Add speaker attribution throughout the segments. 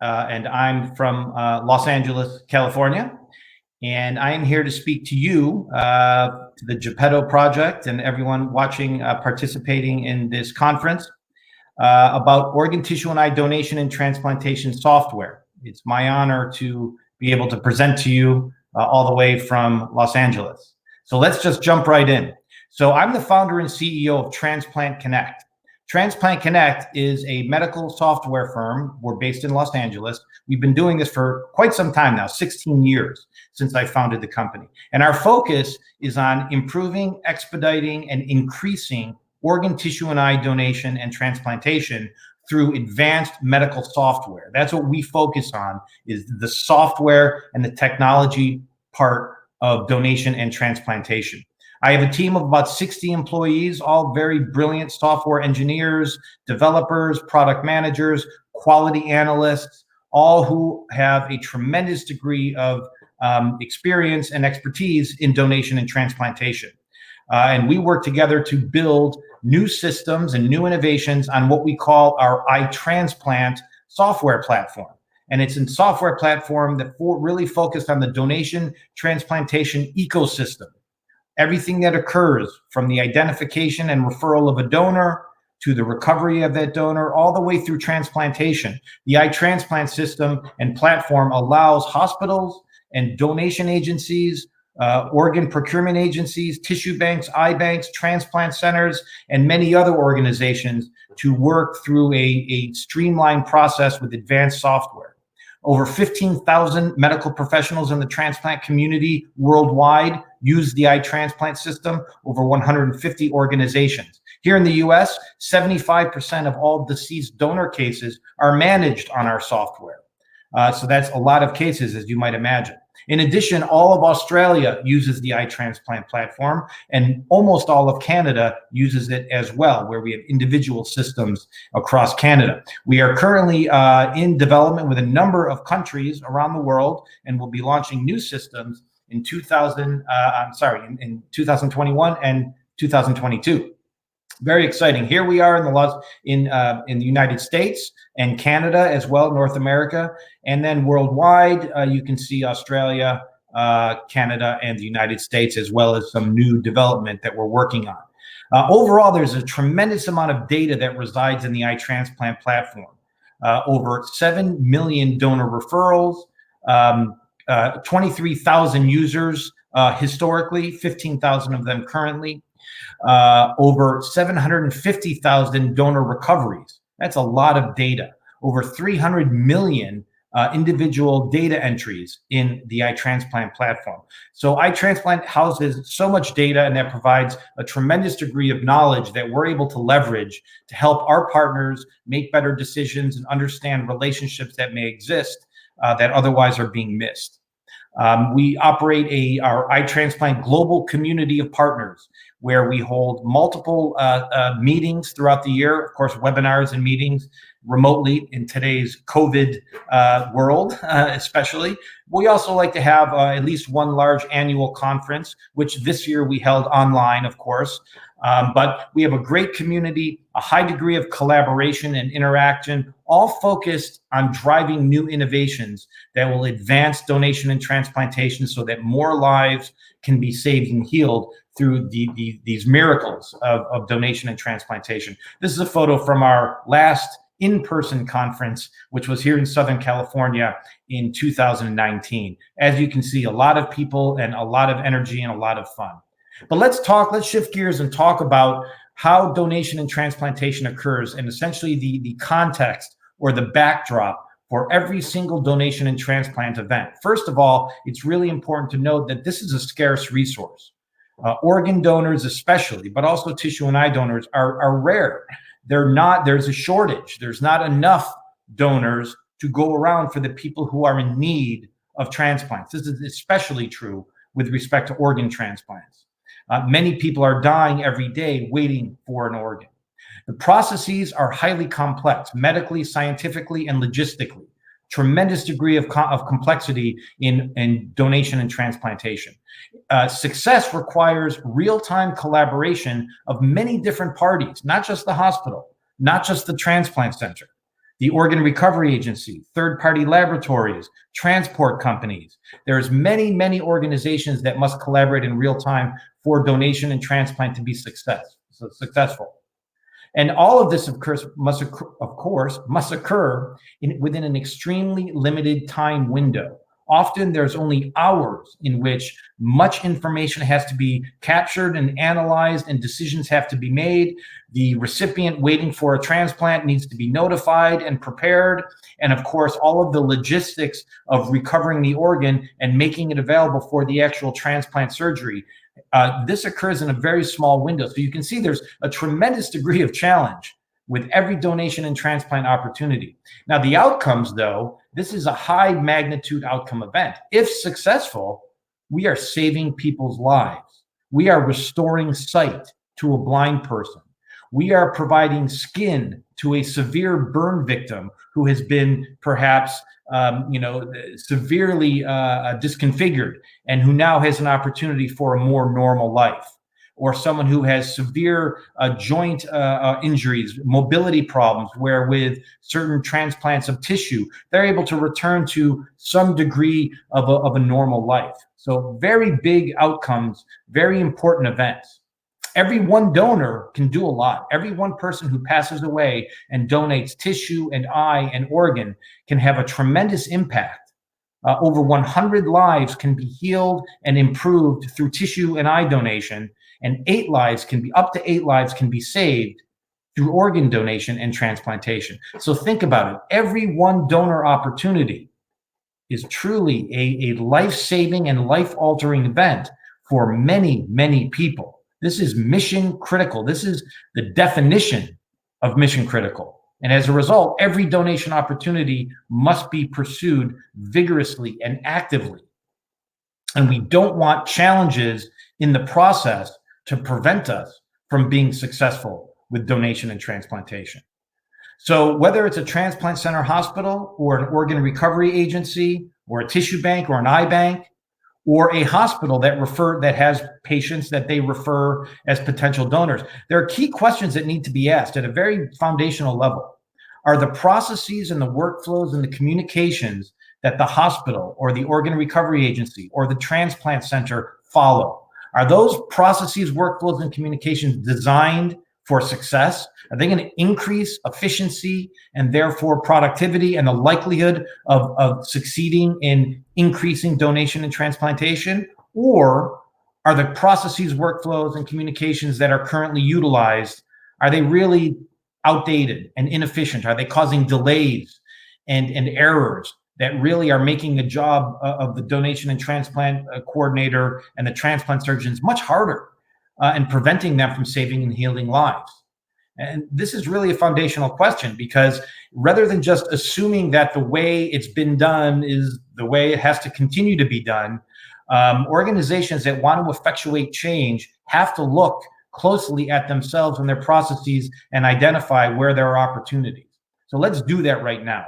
Speaker 1: and I'm from Los Angeles, California. And I am here to speak to you, to the Geppetto Project, and everyone watching, participating in this conference about organ tissue and eye donation and transplantation software. It's my honor to be able to present to you all the way from Los Angeles. So let's just jump right in. So I'm the founder and CEO of Transplant Connect. Transplant Connect is a medical software firm. We're based in Los Angeles. We've been doing this for quite some time now, 16 years since I founded the company. And our focus is on improving, expediting, and increasing organ tissue and eye donation and transplantation through advanced medical software. That's what we focus on, is the software and the technology part of donation and transplantation. I have a team of about 60 employees, all very brilliant software engineers, developers, product managers, quality analysts, all who have a tremendous degree of experience and expertise in donation and transplantation. And we work together to build new systems and new innovations on what we call our iTransplant software platform. And it's a software platform that really focused on the donation transplantation ecosystem. Everything that occurs from the identification and referral of a donor to the recovery of that donor, all the way through transplantation. The iTransplant system and platform allows hospitals and donation agencies, organ procurement agencies, tissue banks, eye banks, transplant centers, and many other organizations to work through a streamlined process with advanced software. Over 15,000 medical professionals in the transplant community worldwide use the iTransplant system, over 150 organizations. Here in the US, 75% of all deceased donor cases are managed on our software. So that's a lot of cases, as you might imagine. In addition, all of Australia uses the iTransplant platform, and almost all of Canada uses it as well, where we have individual systems across Canada. We are currently in development with a number of countries around the world, and we'll be launching new systems in 2021 and 2022. Very exciting. Here we are in the United States and Canada as well, North America, and then worldwide you can see Australia, Canada, and the United States, as well as some new development that we're working on. Overall, there's a tremendous amount of data that resides in the iTransplant platform. Over 7 million donor referrals, 23,000 users historically, 15,000 of them currently. Over 750,000 donor recoveries. That's a lot of data. Over 300 million individual data entries in the iTransplant platform. So iTransplant houses so much data, and that provides a tremendous degree of knowledge that we're able to leverage to help our partners make better decisions and understand relationships that may exist that otherwise are being missed. We operate our iTransplant global community of partners, where we hold multiple meetings throughout the year, of course, webinars and meetings remotely in today's COVID world, especially. We also like to have at least one large annual conference, which this year we held online, of course. But we have a great community, a high degree of collaboration and interaction, all focused on driving new innovations that will advance donation and transplantation so that more lives can be saved and healed through these miracles of donation and transplantation. This is a photo from our last in-person conference, which was here in Southern California in 2019. As you can see, a lot of people and a lot of energy and a lot of fun. But let's shift gears and talk about how donation and transplantation occurs, and essentially the context or the backdrop for every single donation and transplant event. First of all, it's really important to note that this is a scarce resource. Organ donors especially, but also tissue and eye donors are rare. There's a shortage. There's not enough donors to go around for the people who are in need of transplants. This is especially true with respect to organ transplants. Many people are dying every day waiting for an organ. The processes are highly complex, medically, scientifically, and logistically. Tremendous degree of complexity in donation and transplantation. Success requires real-time collaboration of many different parties, not just the hospital, not just the transplant center. the organ recovery agency, third-party laboratories, transport companies. There's many, many organizations that must collaborate in real time for donation and transplant to be successful. And all of this, of course, must occur within an extremely limited time window. Often there's only hours in which much information has to be captured and analyzed and decisions have to be made. The recipient waiting for a transplant needs to be notified and prepared. And of course, all of the logistics of recovering the organ and making it available for the actual transplant surgery. This occurs in a very small window. So you can see there's a tremendous degree of challenge with every donation and transplant opportunity. Now, the outcomes, though, this is a high magnitude outcome event. If successful, we are saving people's lives. We are restoring sight to a blind person. We are providing skin to a severe burn victim who has been perhaps severely disconfigured and who now has an opportunity for a more normal life. Or someone who has severe joint injuries, mobility problems, where with certain transplants of tissue, they're able to return to some degree of a normal life. So very big outcomes, very important events. Every one donor can do a lot. Every one person who passes away and donates tissue and eye and organ can have a tremendous impact. Over 100 lives can be healed and improved through tissue and eye donation, and up to 8 lives can be saved through organ donation and transplantation. So think about it. Every one donor opportunity is truly a life-saving and life-altering event for many, many people. This is mission critical. This is the definition of mission critical. And as a result, every donation opportunity must be pursued vigorously and actively. And we don't want challenges in the process to prevent us from being successful with donation and transplantation. So whether it's a transplant center hospital or an organ recovery agency or a tissue bank or an eye bank, or a hospital that has patients that they refer as potential donors, there are key questions that need to be asked at a very foundational level. Are the processes and the workflows and the communications that the hospital or the organ recovery agency or the transplant center follow, are those processes, workflows, and communications designed for success? Are they going to increase efficiency and therefore productivity and the likelihood of succeeding in increasing donation and transplantation? Or are the processes, workflows, and communications that are currently utilized, are they really outdated and inefficient? Are they causing delays and errors that really are making the job of the donation and transplant coordinator and the transplant surgeons much harder and preventing them from saving and healing lives? And this is really a foundational question, because rather than just assuming that the way it's been done is the way it has to continue to be done, organizations that want to effectuate change have to look closely at themselves and their processes and identify where there are opportunities. So let's do that right now.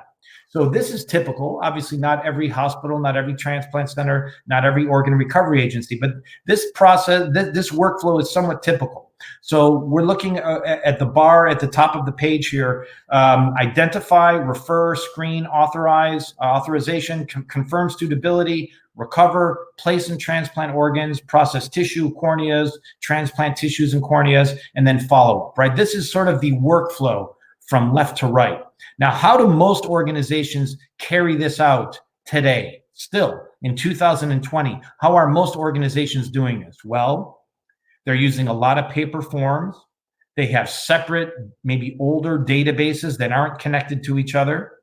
Speaker 1: So this is typical. Obviously, not every hospital, not every transplant center, not every organ recovery agency, but this process, this workflow is somewhat typical. So we're looking at the bar at the top of the page here: identify, refer, screen, authorize, authorization, confirm suitability, recover, place and transplant organs, process tissue, corneas, transplant tissues and corneas, and then follow up, right? This is sort of the workflow from left to right. Now, how do most organizations carry this out today? Still, in 2020, how are most organizations doing this? Well, they're using a lot of paper forms. They have separate, maybe older databases that aren't connected to each other.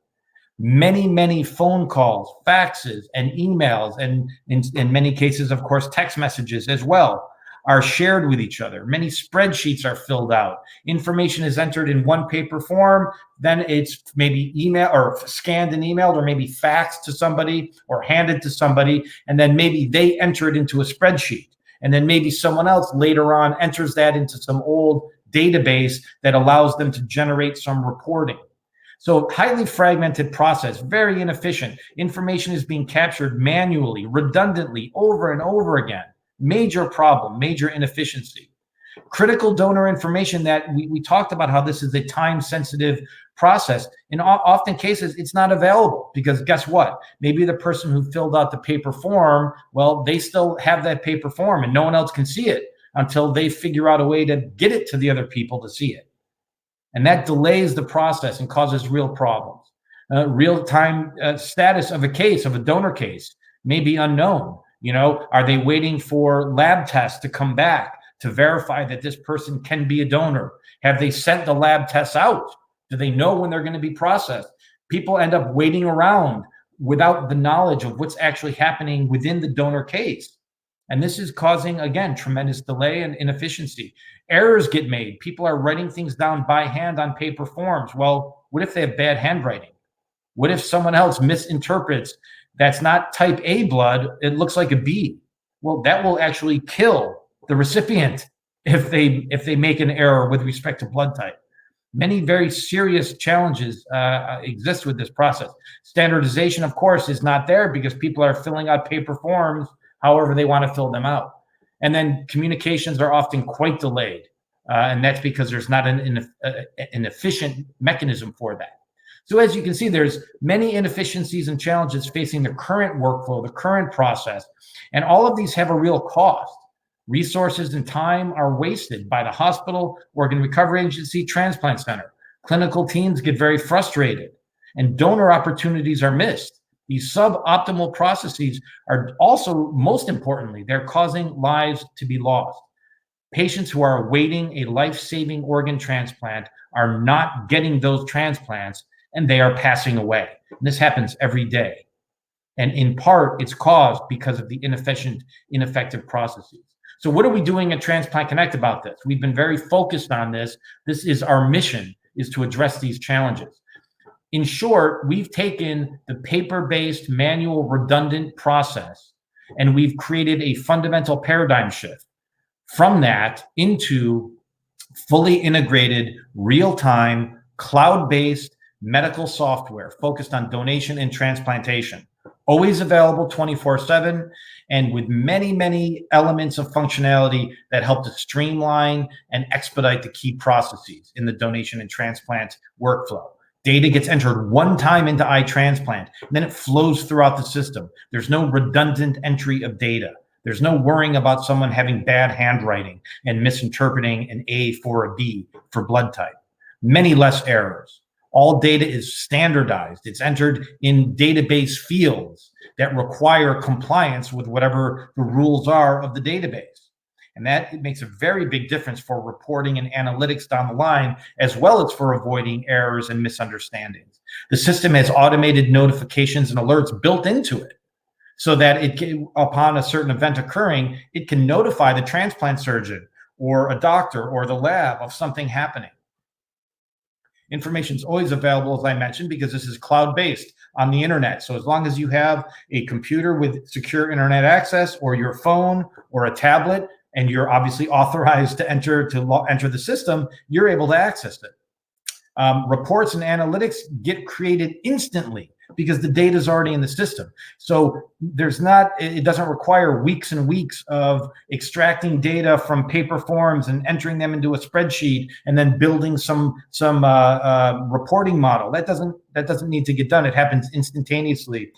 Speaker 1: Many, many phone calls, faxes, and emails, and in many cases, of course, text messages as well, are shared with each other. Many spreadsheets are filled out. Information is entered in one paper form, then it's maybe email or scanned and emailed, or maybe faxed to somebody or handed to somebody, and then maybe they enter it into a spreadsheet. And then maybe someone else later on enters that into some old database that allows them to generate some reporting. So highly fragmented process, very inefficient. Information is being captured manually, redundantly, over and over again. Major problem, major inefficiency. Critical donor information that we talked about, how this is a time-sensitive process. In often cases, it's not available because guess what? Maybe the person who filled out the paper form, well, they still have that paper form and no one else can see it until they figure out a way to get it to the other people to see it. And that delays the process and causes real problems. Real-time status of a case, of a donor case, may be unknown. Are they waiting for lab tests to come back to verify that this person can be a donor? Have they sent the lab tests out? Do they know when they're going to be processed? People end up waiting around without the knowledge of what's actually happening within the donor case. And this is causing, again, tremendous delay and inefficiency. Errors get made. People are writing things down by hand on paper forms. Well, what if they have bad handwriting? What if someone else misinterprets that's not type A blood, it looks like a B? Well, that will actually kill the recipient if they make an error with respect to blood type. Many very serious challenges exist with this process. Standardization, of course, is not there because people are filling out paper forms however they want to fill them out. And then communications are often quite delayed. And that's because there's not an efficient mechanism for that. So as you can see, there's many inefficiencies and challenges facing the current workflow, the current process, and all of these have a real cost. Resources and time are wasted by the hospital, organ recovery agency, transplant center. Clinical teams get very frustrated, and donor opportunities are missed. These suboptimal processes are also, most importantly, they're causing lives to be lost. Patients who are awaiting a life-saving organ transplant are not getting those transplants, and they are passing away. And this happens every day. And in part, it's caused because of the inefficient, ineffective processes. So what are we doing at Transplant Connect about this? We've been very focused on this. This is our mission, is to address these challenges. In short, we've taken the paper-based, manual, redundant process, and we've created a fundamental paradigm shift from that into fully integrated, real-time, cloud-based medical software focused on donation and transplantation. Always available 24/7, and with many, many elements of functionality that help to streamline and expedite the key processes in the donation and transplant workflow. Data gets entered one time into iTransplant, and then it flows throughout the system. There's no redundant entry of data. There's no worrying about someone having bad handwriting and misinterpreting an A for a B for blood type. Many less errors. All data is standardized. It's entered in database fields that require compliance with whatever the rules are of the database. And that makes a very big difference for reporting and analytics down the line, as well as for avoiding errors and misunderstandings. The system has automated notifications and alerts built into it so that it can, upon a certain event occurring, it can notify the transplant surgeon or a doctor or the lab of something happening. Information is always available, as I mentioned, because this is cloud-based on the internet. So as long as you have a computer with secure internet access or your phone or a tablet, and you're obviously authorized to enter the system, you're able to access it. Reports and analytics get created instantly because the data is already in the system. So it doesn't require weeks and weeks of extracting data from paper forms and entering them into a spreadsheet and then building some reporting model. That doesn't need to get done. It happens instantaneously.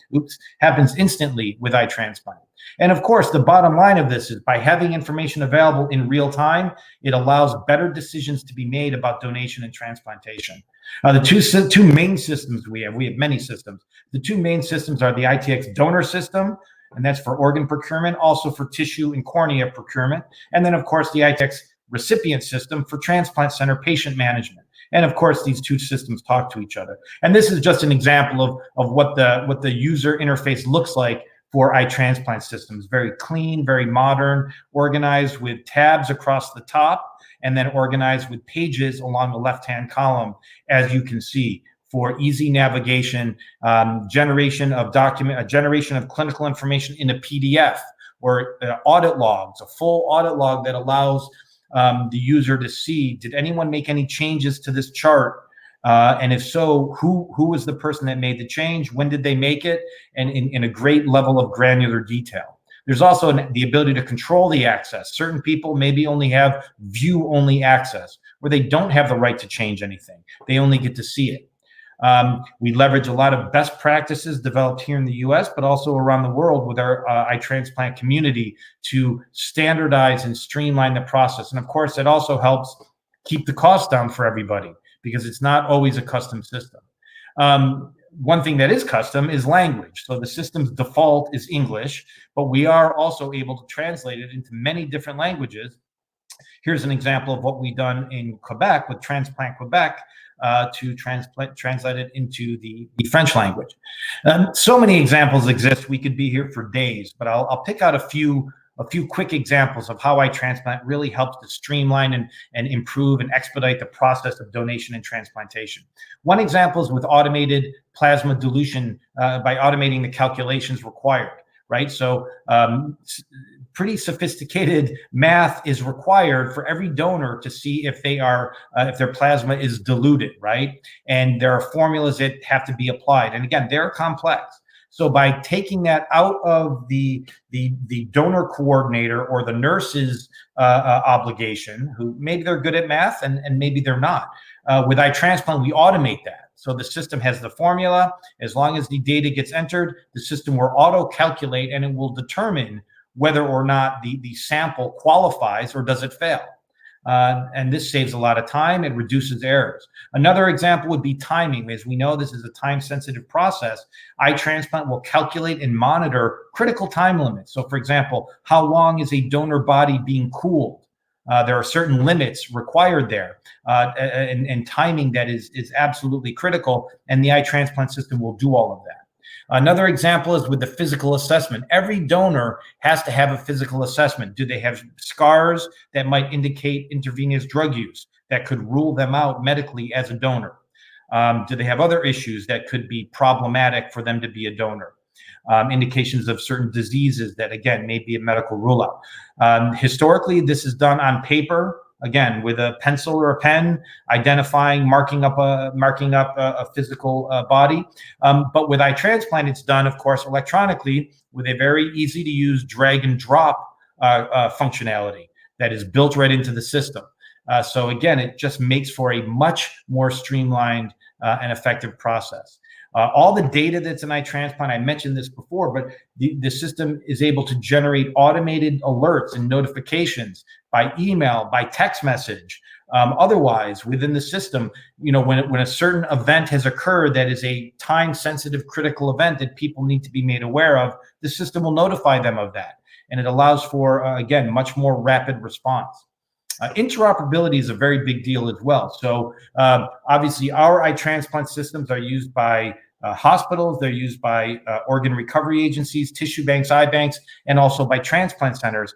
Speaker 1: Happens instantly with iTransplant. And of course, the bottom line of this is by having information available in real time, it allows better decisions to be made about donation and transplantation. The two main systems we have many systems. The two main systems are the ITX donor system, and that's for organ procurement, also for tissue and cornea procurement. And then of course, the ITX recipient system for transplant center patient management. And of course, these two systems talk to each other. And this is just an example of what the user interface looks like for iTransplant systems. Very clean, very modern, organized with tabs across the top, and then organized with pages along the left-hand column, as you can see, for easy navigation, generation of clinical information in a PDF, or audit logs, a full audit log that allows the user to see, did anyone make any changes to this chart? And if so, who was the person that made the change? When did they make it? And in a great level of granular detail. There's also the ability to control the access. Certain people maybe only have view-only access, where they don't have the right to change anything. They only get to see it. We leverage a lot of best practices developed here in the US, but also around the world with our iTransplant community to standardize and streamline the process. And of course, it also helps keep the cost down for everybody because it's not always a custom system. One thing that is custom is language. So the system's default is English, but we are also able to translate it into many different languages. Here's an example of what we've done in Quebec with Transplant Quebec to translate it into the French language. So many examples exist. We could be here for days, but I'll pick out a few quick examples of how iTransplant really helps to streamline and improve and expedite the process of donation and transplantation. One example is with automated plasma dilution by automating the calculations required, right? So pretty sophisticated math is required for every donor to see if they are if their plasma is diluted, right? And there are formulas that have to be applied. And again, they're complex. So by taking that out of the donor coordinator or the nurse's obligation, who maybe they're good at math and maybe they're not, with iTransplant, we automate that. So the system has the formula. As long as the data gets entered, the system will auto-calculate and it will determine whether or not the sample qualifies or does it fail. And this saves a lot of time. It reduces errors. Another example would be timing. As we know, this is a time-sensitive process. iTransplant will calculate and monitor critical time limits. So for example, how long is a donor body being cooled? There are certain limits required there, and timing that is absolutely critical, and the iTransplant system will do all of that. Another example is with the physical assessment. Every donor has to have a physical assessment. Do they have scars that might indicate intravenous drug use that could rule them out medically as a donor? Do they have other issues that could be problematic for them to be a donor? Indications of certain diseases that, again, may be a medical rule out. Historically, this is done on paper, again, with a pencil or a pen, identifying, marking up a physical body. But with iTransplant, it's done, of course, electronically with a very easy to use drag and drop functionality that is built right into the system. So again, it just makes for a much more streamlined and effective process. All the data that's in iTransplant, I mentioned this before, but the system is able to generate automated alerts and notifications by email, by text message. Otherwise, within the system, when a certain event has occurred that is a time-sensitive critical event that people need to be made aware of, the system will notify them of that. And it allows for, again, much more rapid response. Interoperability is a very big deal as well. So obviously our iTransplant systems are used by hospitals, they're used by organ recovery agencies, tissue banks, eye banks, and also by transplant centers.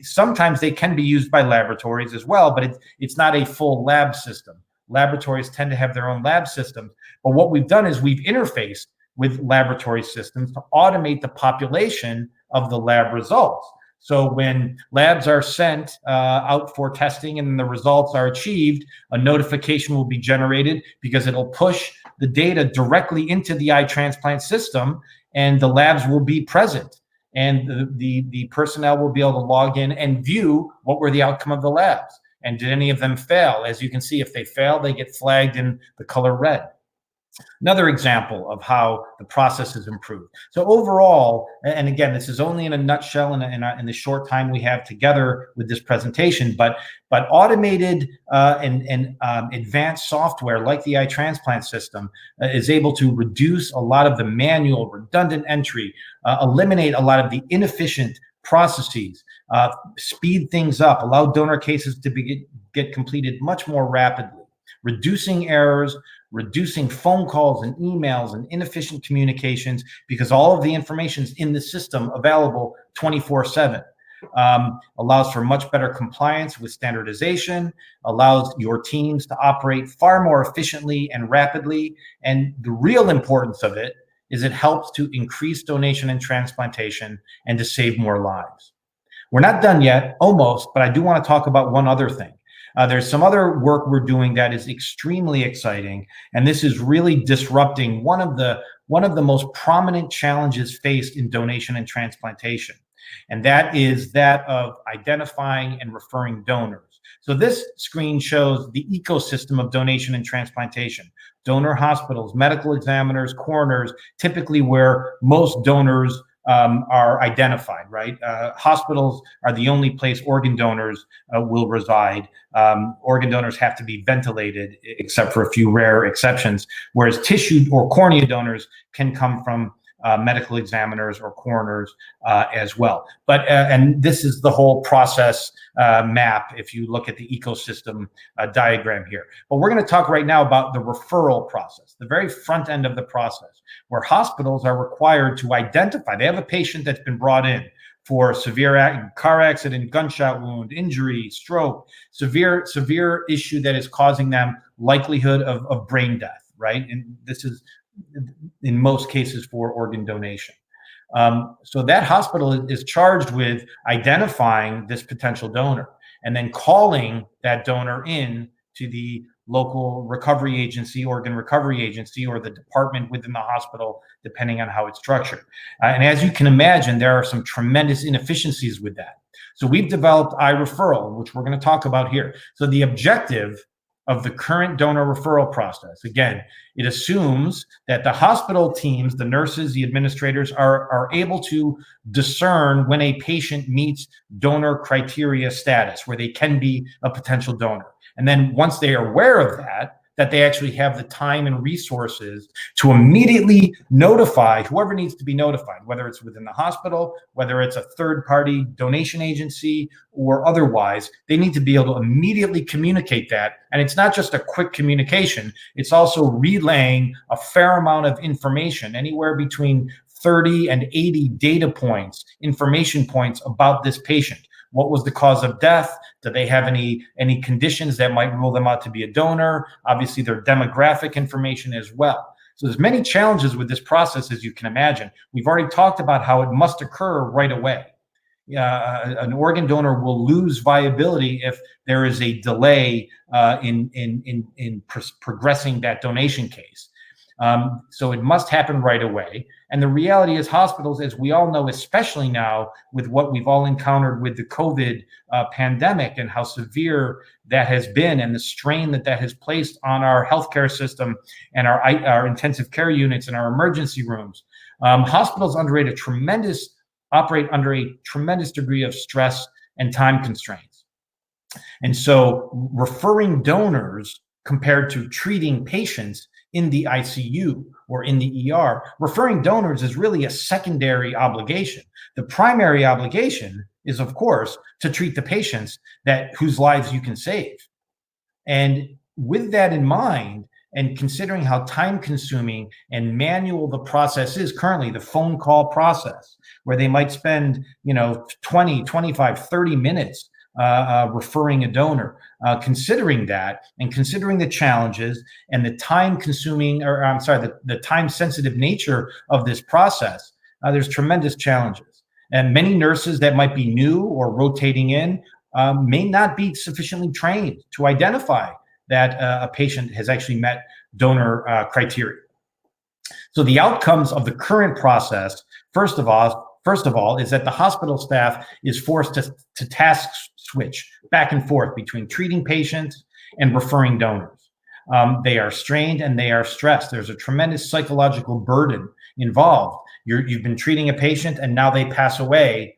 Speaker 1: Sometimes they can be used by laboratories as well, but it's not a full lab system. Laboratories tend to have their own lab systems. But what we've done is we've interfaced with laboratory systems to automate the population of the lab results. So when labs are sent out for testing and the results are achieved, a notification will be generated because it'll push the data directly into the iTransplant system, and the labs will be present. And the personnel will be able to log in and view what were the outcome of the labs. And did any of them fail? As you can see, if they fail, they get flagged in the color red. Another example of how the process is improved. So overall, and again, this is only in a nutshell in the short time we have together with this presentation, but automated and advanced software like the iTransplant system is able to reduce a lot of the manual, redundant entry, eliminate a lot of the inefficient processes, speed things up, allow donor cases to get completed much more rapidly, reducing errors, reducing phone calls and emails and inefficient communications, because all of the information is in the system available 24/7. Allows for much better compliance with standardization, allows your teams to operate far more efficiently and rapidly. And the real importance of it is it helps to increase donation and transplantation and to save more lives. We're not done yet, almost, but I do want to talk about one other thing. There's some other work we're doing that is extremely exciting, and this is really disrupting one of the most prominent challenges faced in donation and transplantation. and that is that of identifying and referring donors. So this screen shows the ecosystem of donation and transplantation. Donor hospitals, medical examiners, coroners, typically where most donors are identified, right? Hospitals are the only place organ donors will reside. Organ donors have to be ventilated, except for a few rare exceptions, whereas tissue or cornea donors can come from medical examiners or coroners as well. But and this is the whole process map if you look at the ecosystem diagram here. But we're going to talk right now about the referral process, the very front end of the process, where hospitals are required to identify. They have a patient that's been brought in for severe car accident, gunshot wound, injury, stroke, severe issue that is causing them likelihood of brain death, right? And this is in most cases for organ donation. So that hospital is charged with identifying this potential donor and then calling that donor in to the local recovery agency, organ recovery agency, or the department within the hospital, depending on how it's structured. And as you can imagine, there are some tremendous inefficiencies with that. So we've developed iReferral, which we're going to talk about here. So the objective of the current donor referral process, again, it assumes that the hospital teams, the nurses, the administrators are able to discern when a patient meets donor criteria status, where they can be a potential donor. And then once they are aware of that they actually have the time and resources to immediately notify whoever needs to be notified, whether it's within the hospital, whether it's a third-party donation agency, or otherwise. They need to be able to immediately communicate that. And it's not just a quick communication, it's also relaying a fair amount of information, anywhere between 30 and 80 data points, information points about this patient. What was the cause of death? Do they have any conditions that might rule them out to be a donor? Obviously, their demographic information as well. So there's many challenges with this process, as you can imagine. We've already talked about how it must occur right away. An organ donor will lose viability if there is a delay in progressing that donation case. So it must happen right away. And the reality is hospitals, as we all know, especially now with what we've all encountered with the COVID pandemic and how severe that has been and the strain that has placed on our healthcare system and our intensive care units and our emergency rooms, hospitals operate under a tremendous degree of stress and time constraints. And so referring donors compared to treating patients in the ICU or in the ER, referring donors is really a secondary obligation. The primary obligation is, of course, to treat the patients whose lives you can save. And with that in mind, and considering how time-consuming and manual the process is currently, the phone call process, where they might spend 20, 25, 30 minutes referring a donor, considering that and considering the challenges and the the time-sensitive nature of this process, there's tremendous challenges. And many nurses that might be new or rotating in may not be sufficiently trained to identify that a patient has actually met donor criteria. So the outcomes of the current process, first of all, is that the hospital staff is forced to task switch back and forth between treating patients and referring donors. They are strained and they are stressed. There's a tremendous psychological burden involved. You've been treating a patient and now they pass away,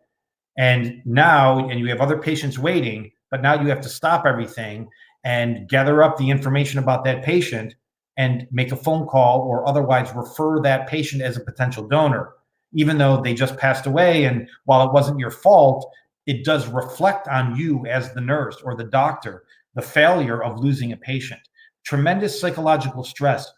Speaker 1: and you have other patients waiting, but now you have to stop everything and gather up the information about that patient and make a phone call or otherwise refer that patient as a potential donor, even though they just passed away. And while it wasn't your fault, it does reflect on you as the nurse or the doctor, the failure of losing a patient. Tremendous psychological stress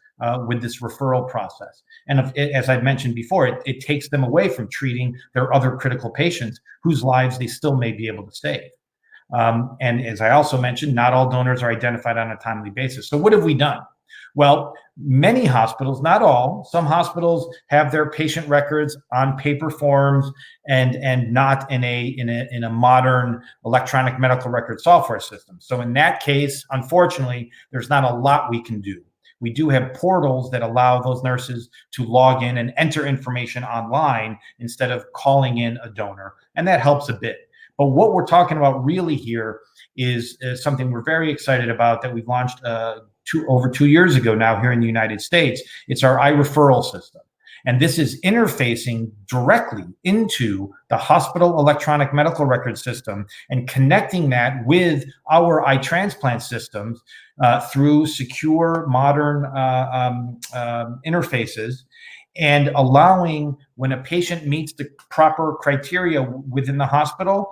Speaker 1: with this referral process. And as I've mentioned before, it takes them away from treating their other critical patients whose lives they still may be able to save. And as I also mentioned, not all donors are identified on a timely basis. So what have we done? Well, many hospitals, not all, some hospitals have their patient records on paper forms and not in a modern electronic medical record software system. So in that case, unfortunately, there's not a lot we can do. we do have portals that allow those nurses to log in and enter information online instead of calling in a donor, and that helps a bit. But what we're talking about really here is something we're very excited about that we've launched over 2 years ago now here in the United States. It's our iReferral system. And this is interfacing directly into the hospital electronic medical record system and connecting that with our iTransplant systems through secure, modern interfaces, and allowing, when a patient meets the proper criteria within the hospital,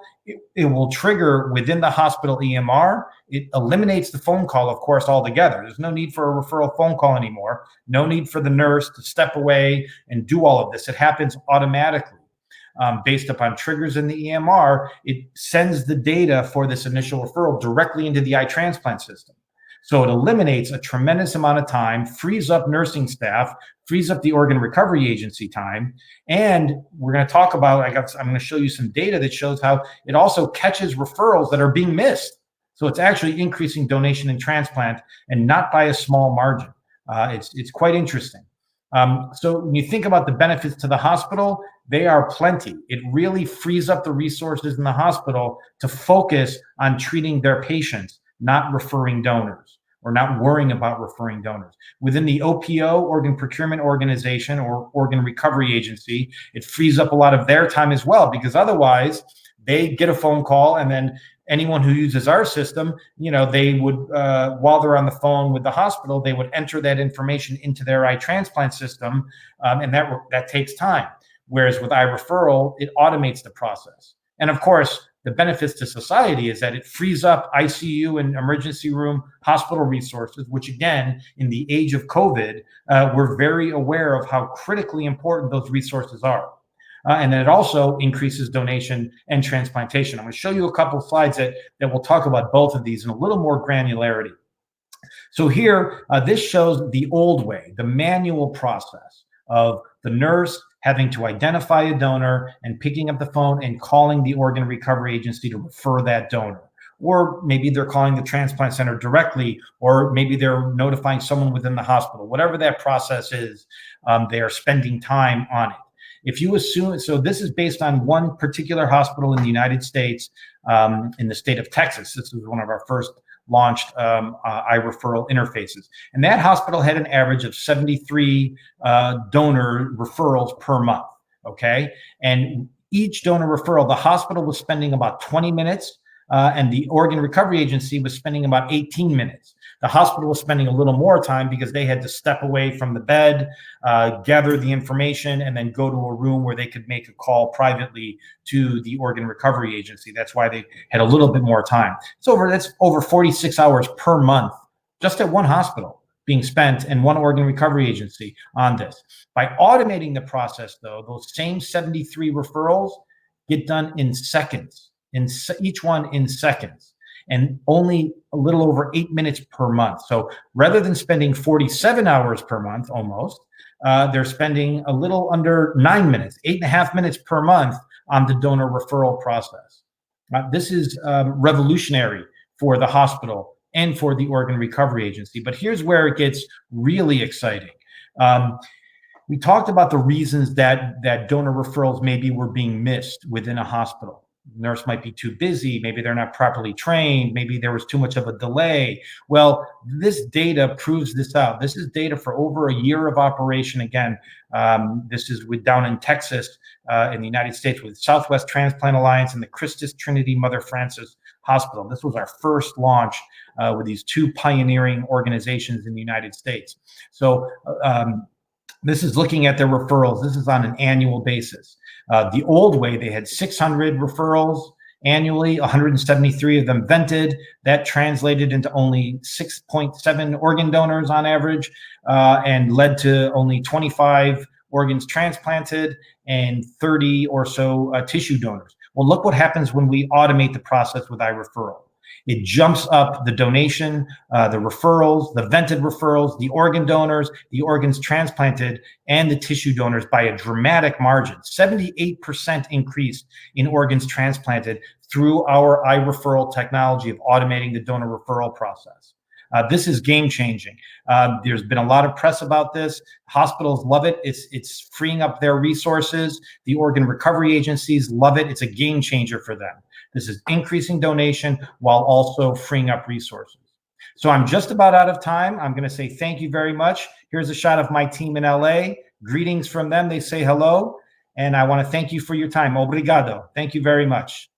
Speaker 1: it will trigger within the hospital EMR. It eliminates the phone call, of course, altogether. There's no need for a referral phone call anymore. No need for the nurse to step away and do all of this. It happens automatically. Based upon triggers in the EMR, it sends the data for this initial referral directly into the iTransplant system. So it eliminates a tremendous amount of time, frees up nursing staff, frees up the organ recovery agency time. And we're going to talk about, I'm going to show you some data that shows how it also catches referrals that are being missed. So it's actually increasing donation and transplant, and not by a small margin. It's quite interesting. So when you think about the benefits to the hospital, they are plenty. It really frees up the resources in the hospital to focus on treating their patients, not referring donors, or not worrying about referring donors. Within the OPO, Organ Procurement Organization, or Organ Recovery Agency, it frees up a lot of their time as well, because otherwise they get a phone call, and then anyone who uses our system, they would, while they're on the phone with the hospital, they would enter that information into their iTransplant system, and that takes time. Whereas with iReferral, it automates the process. And of course, the benefits to society is that it frees up ICU and emergency room hospital resources, which again, in the age of COVID, we're very aware of how critically important those resources are. And then it also increases donation and transplantation. I'm going to show you a couple of slides that will talk about both of these in a little more granularity. So here, this shows the old way, the manual process of the nurse having to identify a donor and picking up the phone and calling the organ recovery agency to refer that donor. Or maybe they're calling the transplant center directly, or maybe they're notifying someone within the hospital. Whatever that process is, they are spending time on it. If you assume, so this is based on one particular hospital in the United States, in the state of Texas. This was one of our first launched iReferral interfaces. And that hospital had an average of 73 donor referrals per month, okay? And each donor referral, the hospital was spending about 20 minutes, and the organ recovery agency was spending about 18 minutes. The hospital was spending a little more time because they had to step away from the bed, gather the information, and then go to a room where they could make a call privately to the organ recovery agency. That's why they had a little bit more time. That's over 46 hours per month just at one hospital being spent and one organ recovery agency on this. By automating the process, though, those same 73 referrals get done in seconds, each one in seconds, and only a little over 8 minutes per month. So rather than spending 47 hours per month almost, they're spending a little under 9 minutes, 8.5 minutes per month on the donor referral process. This is revolutionary for the hospital and for the organ recovery agency. But here's where it gets really exciting. We talked about the reasons that donor referrals maybe were being missed within a hospital. Nurse might be too busy, maybe they're not properly trained, maybe there was too much of a delay. Well, this data proves this out. This is data for over a year of operation. Again, this is down in Texas, in the United States, with Southwest Transplant Alliance and the Christus Trinity Mother Frances Hospital. This was our first launch with these two pioneering organizations in the United States. So this is looking at their referrals. This is on an annual basis. The old way, they had 600 referrals annually, 173 of them vented. That translated into only 6.7 organ donors on average, and led to only 25 organs transplanted and 30 or so tissue donors. Well, look what happens when we automate the process with iReferral. It jumps up the donation, the referrals, the vented referrals, the organ donors, the organs transplanted, and the tissue donors by a dramatic margin. 78% increase in organs transplanted through our iReferral technology of automating the donor referral process. This is game changing. There's been a lot of press about this. Hospitals love it. It's freeing up their resources. The organ recovery agencies love it. It's a game changer for them. This is increasing donation while also freeing up resources. So I'm just about out of time. I'm going to say thank you very much. Here's a shot of my team in LA. Greetings from them. They say hello. And I want to thank you for your time. Obrigado. Thank you very much.